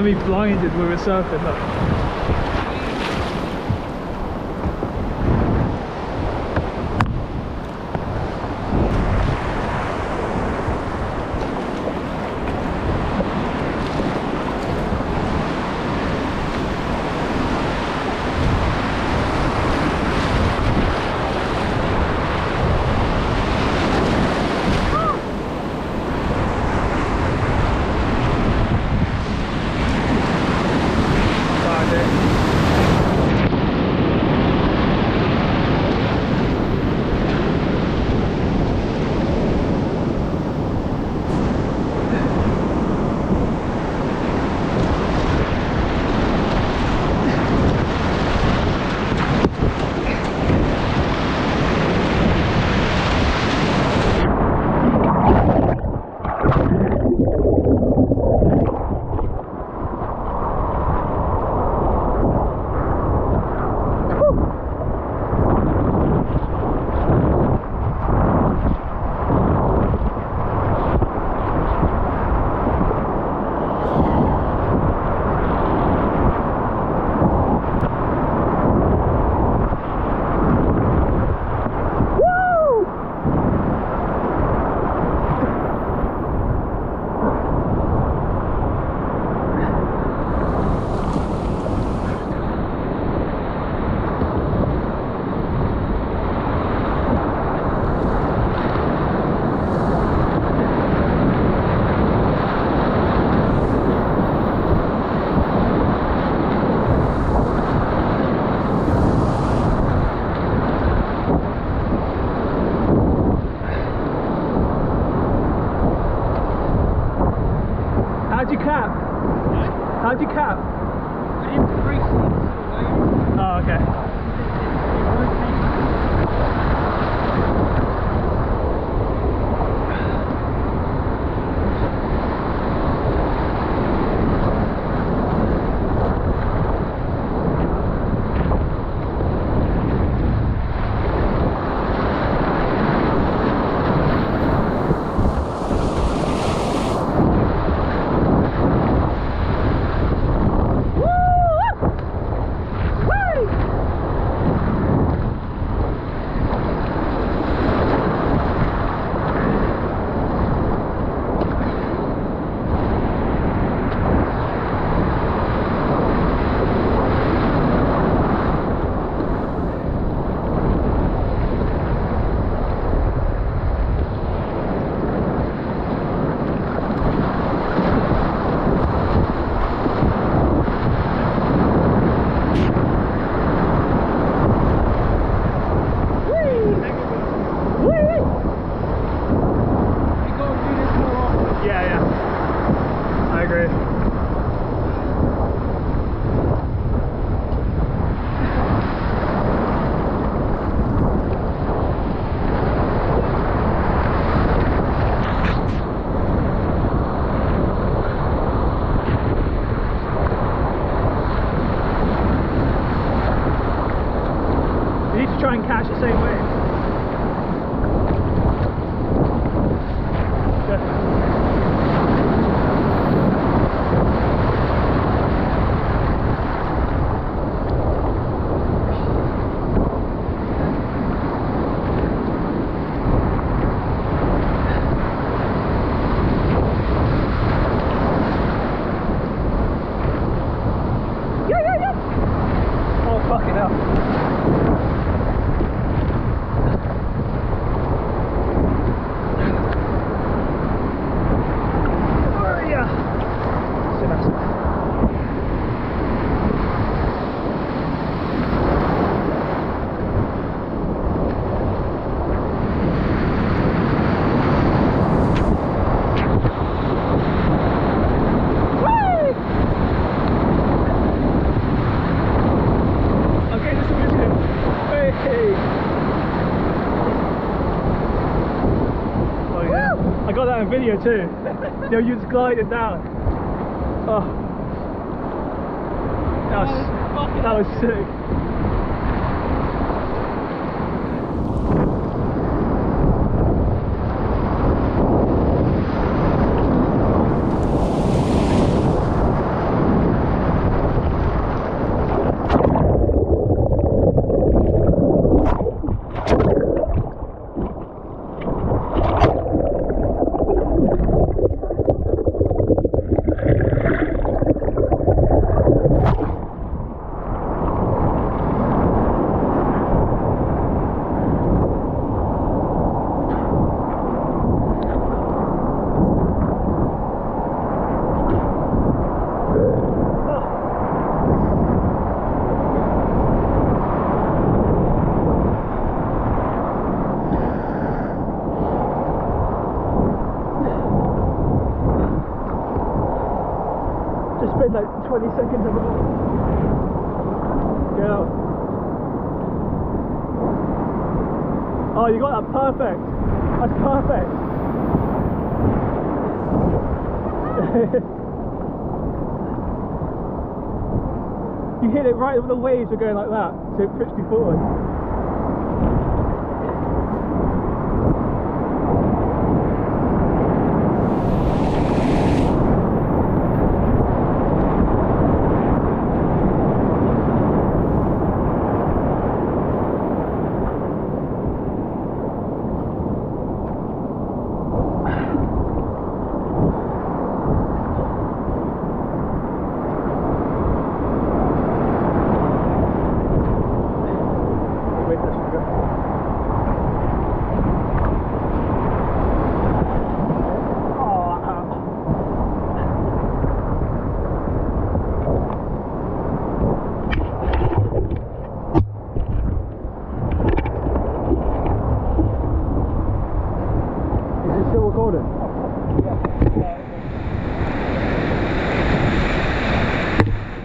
gonna be blinded when we're surfing. Look. How'd you cap? How'd you cap? Oh, okay. Try and catch the same way. Yeah. Oh, fucking hell. I got that in video too. You know, you just glided down. Oh, that was sick. spend like 20 seconds of it. Get out. Oh, you got that perfect. That's perfect. You hit it right when the waves were going like that, so it pushed you forward.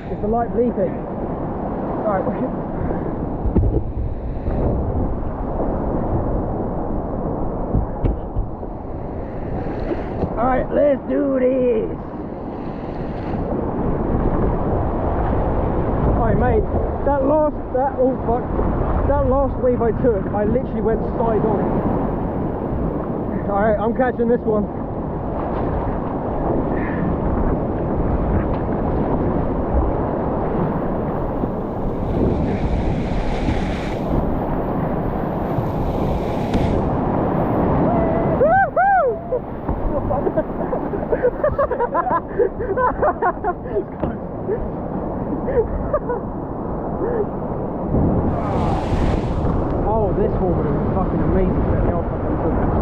Is the light bleeping? Alright, alright, let's do this! Alright mate, that last wave I took, I literally went side on. Alright, I'm catching this one. Oh, this one would have been fucking amazing. Let me off fucking look at this.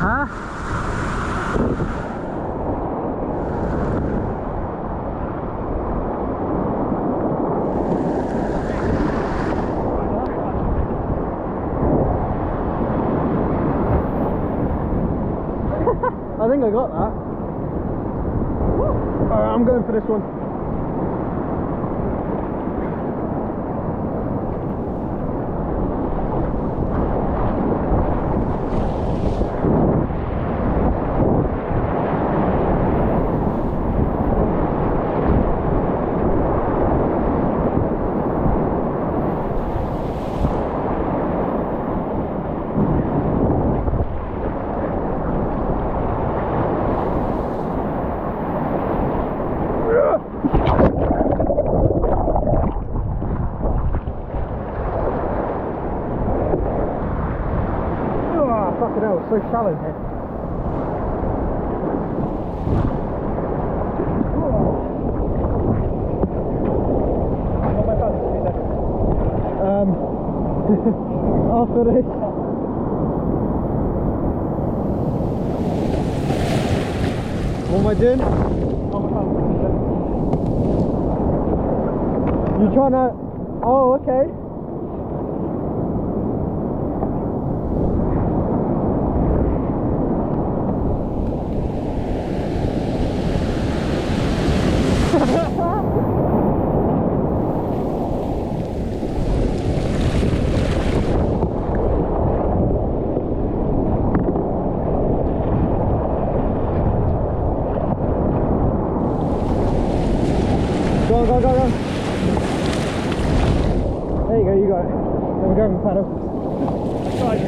Huh? I think I got that. Alright, I'm going for this one. Fucking hell, it's so shallow here. After this. What am I doing? You tryna? Oh, okay. Go, go, go, go. There you go, you got it. Let me grab the paddle. Right.